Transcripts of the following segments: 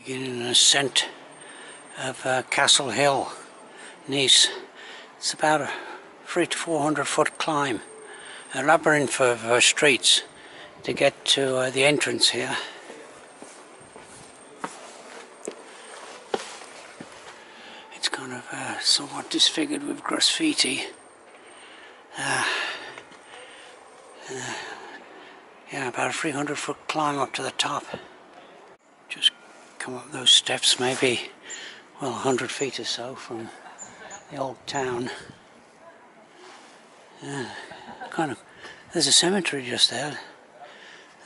Beginning an ascent of Castle Hill, Nice. It's about a 300 to 400 foot climb, a labyrinth of streets to get to the entrance here. It's kind of somewhat disfigured with graffiti. Yeah, about a 300 foot climb up to the top. Just come up those steps, maybe, well, 100 feet or so from the old town. Kind of, there's a cemetery just there.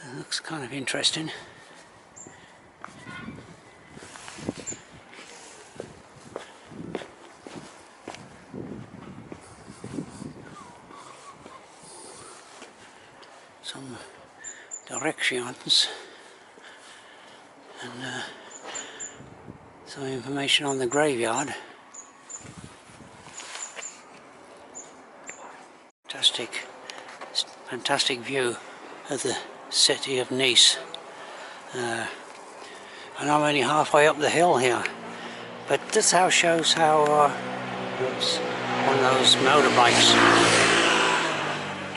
It looks kind of interesting. Some directions and some information on the graveyard. Fantastic view of the city of Nice. And I'm only halfway up the hill here, but this house shows how oops, one of those motorbikes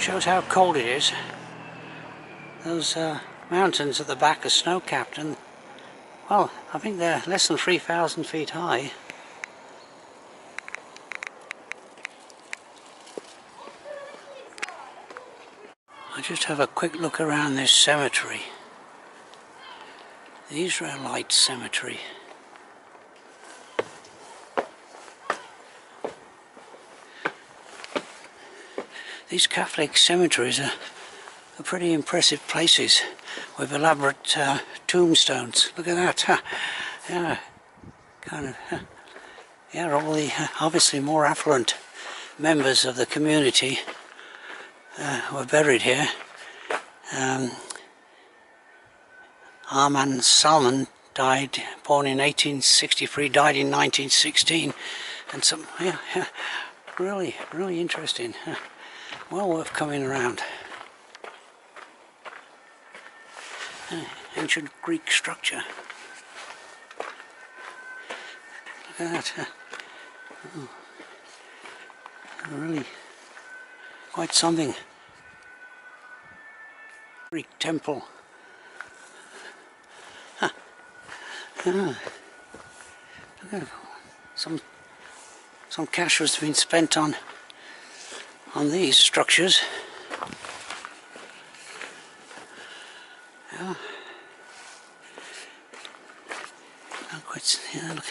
shows how cold it is. Those mountains at the back are snow-capped, and well, I think they're less than 3,000 feet high. I'll just have a quick look around this cemetery. The Israelite cemetery. These Catholic cemeteries are pretty impressive places with elaborate tombstones. Look at that. Yeah, kind of. Yeah, all the obviously more affluent members of the community were buried here. Arman Salman died, born in 1863, died in 1916, and some, yeah, really interesting. Well worth coming around. Ancient Greek structure. Look at that. Oh, really quite something. Greek temple. Look at some cash has been spent on these structures. Yeah. Not quite, yeah, look,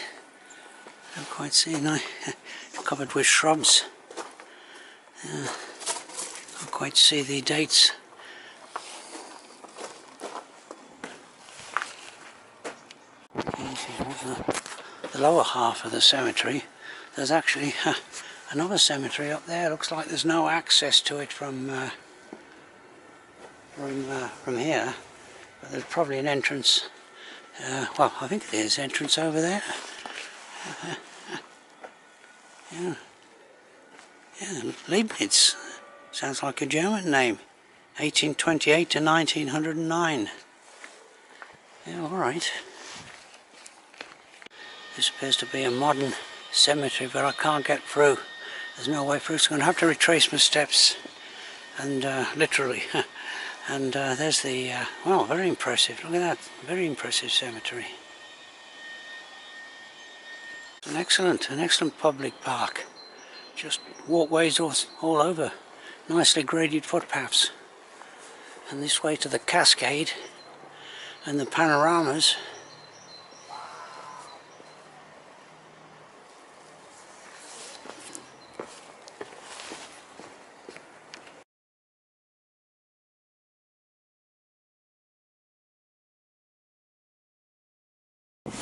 not quite see now. Covered with shrubs. Can't quite see the dates. The lower half of the cemetery. There's actually another cemetery up there. Looks like there's no access to it from here, but there's probably an entrance. Well, I think there's an entrance over there. Yeah, Leibniz. Sounds like a German name. 1828 to 1909. Yeah, all right. This appears to be a modern cemetery, but I can't get through. There's no way through, so I'm going to have to retrace my steps. And literally. And there's the, well, very impressive. Look at that. Very impressive cemetery. An excellent public park. Just walkways all over. Nicely graded footpaths. And this way to the cascade and the panoramas.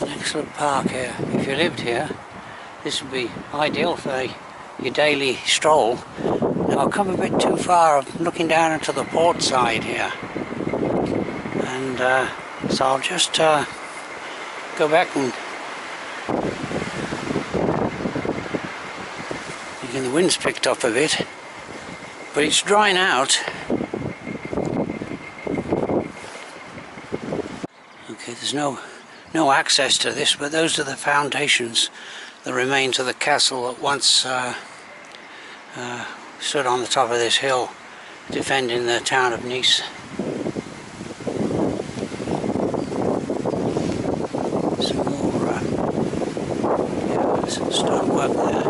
An excellent park here. If you lived here, this would be ideal for your daily stroll. Now I've come a bit too far. I'm looking down into the port side here, and so I'll just go back and again, the wind's picked up a bit, but it's drying out. Okay, there's no no access to this, but those are the foundations, the remains of the castle that once stood on the top of this hill defending the town of Nice. Some more some stonework there.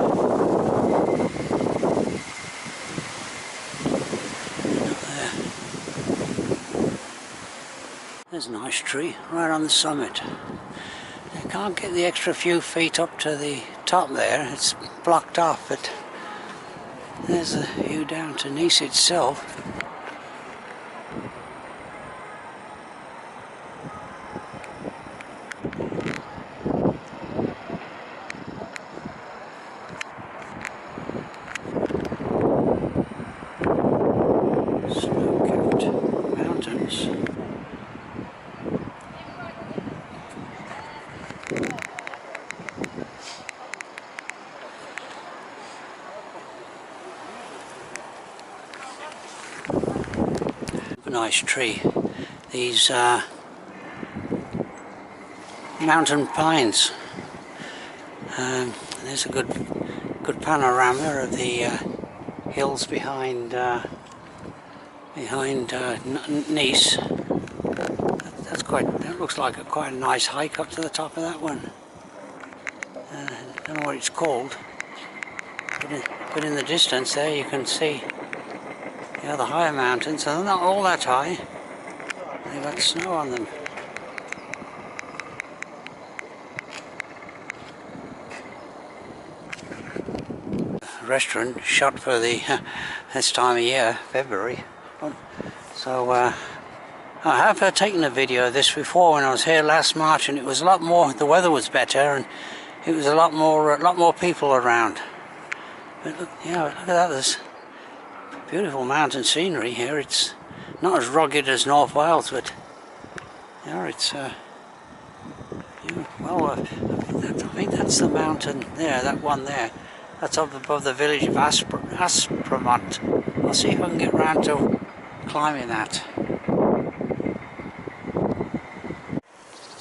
There's a nice tree right on the summit. You can't get the extra few feet up to the top there, it's blocked off, but there's a view down to Nice itself. Snow-capped mountains. A nice tree. These mountain pines. There's a good panorama of the hills behind Nice. That looks like quite a nice hike up to the top of that one. Don't know what it's called, but in the distance there you can see the higher mountains. They're not all that high. They've got snow on them. Restaurant shut for the this time of year, February. So I have taken a video of this before when I was here last March, and it was a lot more. The weather was better, and it was a lot more people around. But look, look at that. There's beautiful mountain scenery here. It's not as rugged as North Wales, but it's well. I think that's the mountain there. That one there. That's up above the village of Aspremont. I'll see if I can get round to climbing that.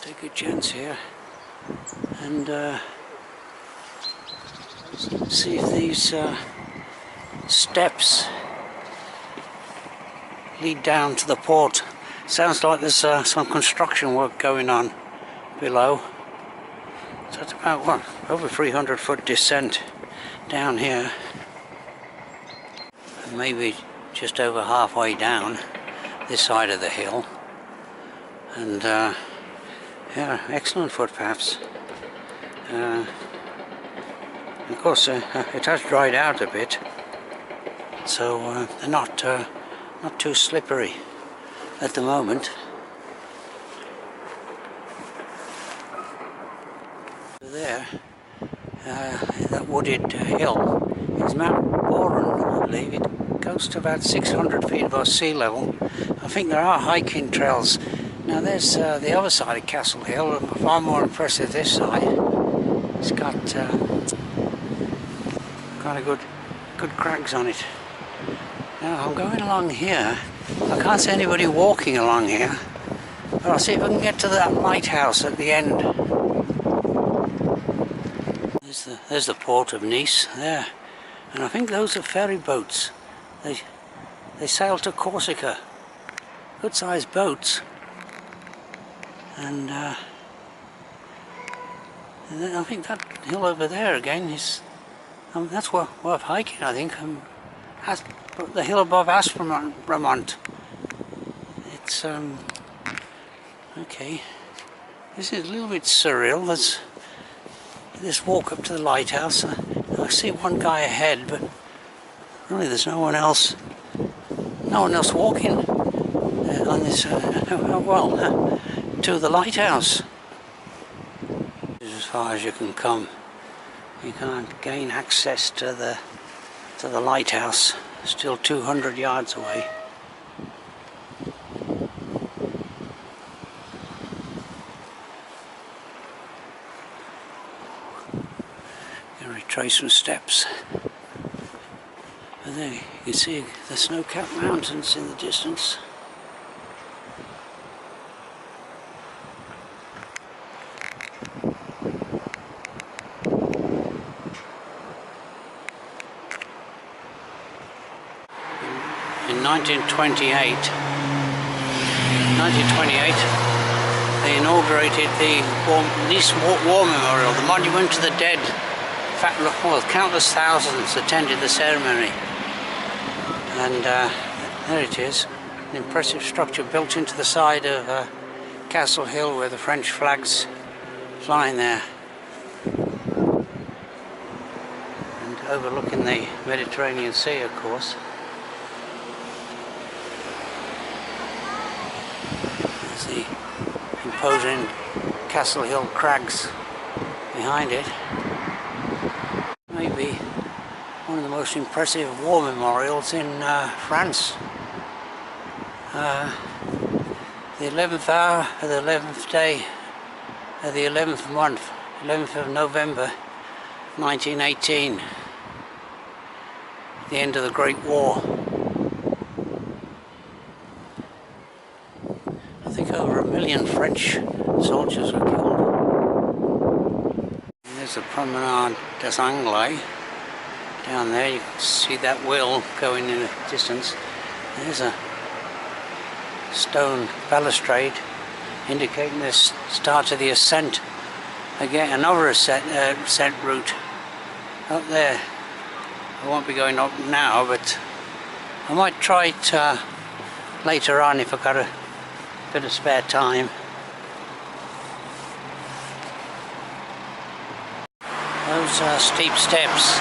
Take a chance here and see if these steps lead down to the port. Sounds like there's some construction work going on below. So it's about, what, over 300-foot descent down here. And maybe just over halfway down this side of the hill. And yeah, excellent footpaths. Of course, it has dried out a bit, so they're not too slippery at the moment. There, that wooded hill is Mount Boron, I believe. It goes to about 600 feet above sea level. I think there are hiking trails. Now there's the other side of Castle Hill, far more impressive this side. It's got kind of good crags on it. Now I'm going along here. I can't see anybody walking along here, but I'll see if I can get to that lighthouse at the end. There's the port of Nice there, and I think those are ferry boats. They sail to Corsica. Good sized boats. And I think that hill over there again is that's worth hiking, I think. The hill above Aspremont. It's okay. This is a little bit surreal. There's this walk up to the lighthouse. I see one guy ahead, but really there's no one else walking on this. To the lighthouse. As far as you can come. You can't gain access to the lighthouse. Still 200 yards away. You retrace some steps. And there you can see the snow-capped mountains in the distance. 1928. 1928, they inaugurated the Nice War Memorial, the monument to the dead. In fact, well, countless thousands attended the ceremony. And there it is, an impressive structure built into the side of Castle Hill with the French flags flying there. And overlooking the Mediterranean Sea, of course. There's the imposing Castle Hill crags behind it. Maybe one of the most impressive war memorials in France. The 11th hour of the 11th day of the 11th month, 11th of November 1918, the end of the Great War. I think over 1 million French soldiers were killed. There's the Promenade des Anglais. Down there you can see that wheel going in the distance. There's a stone balustrade indicating the start of the ascent. Again, another ascent route up there. I won't be going up now, but I might try it later on if I've got a bit of spare time. Those steep steps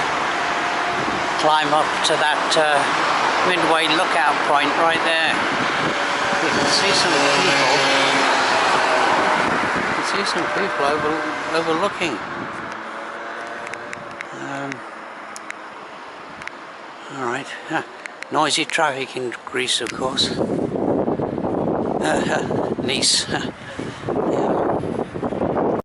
climb up to that Midway lookout point right there. You can see some people. Overlooking. All right. Noisy traffic in Greece, of course. Nice. Yeah.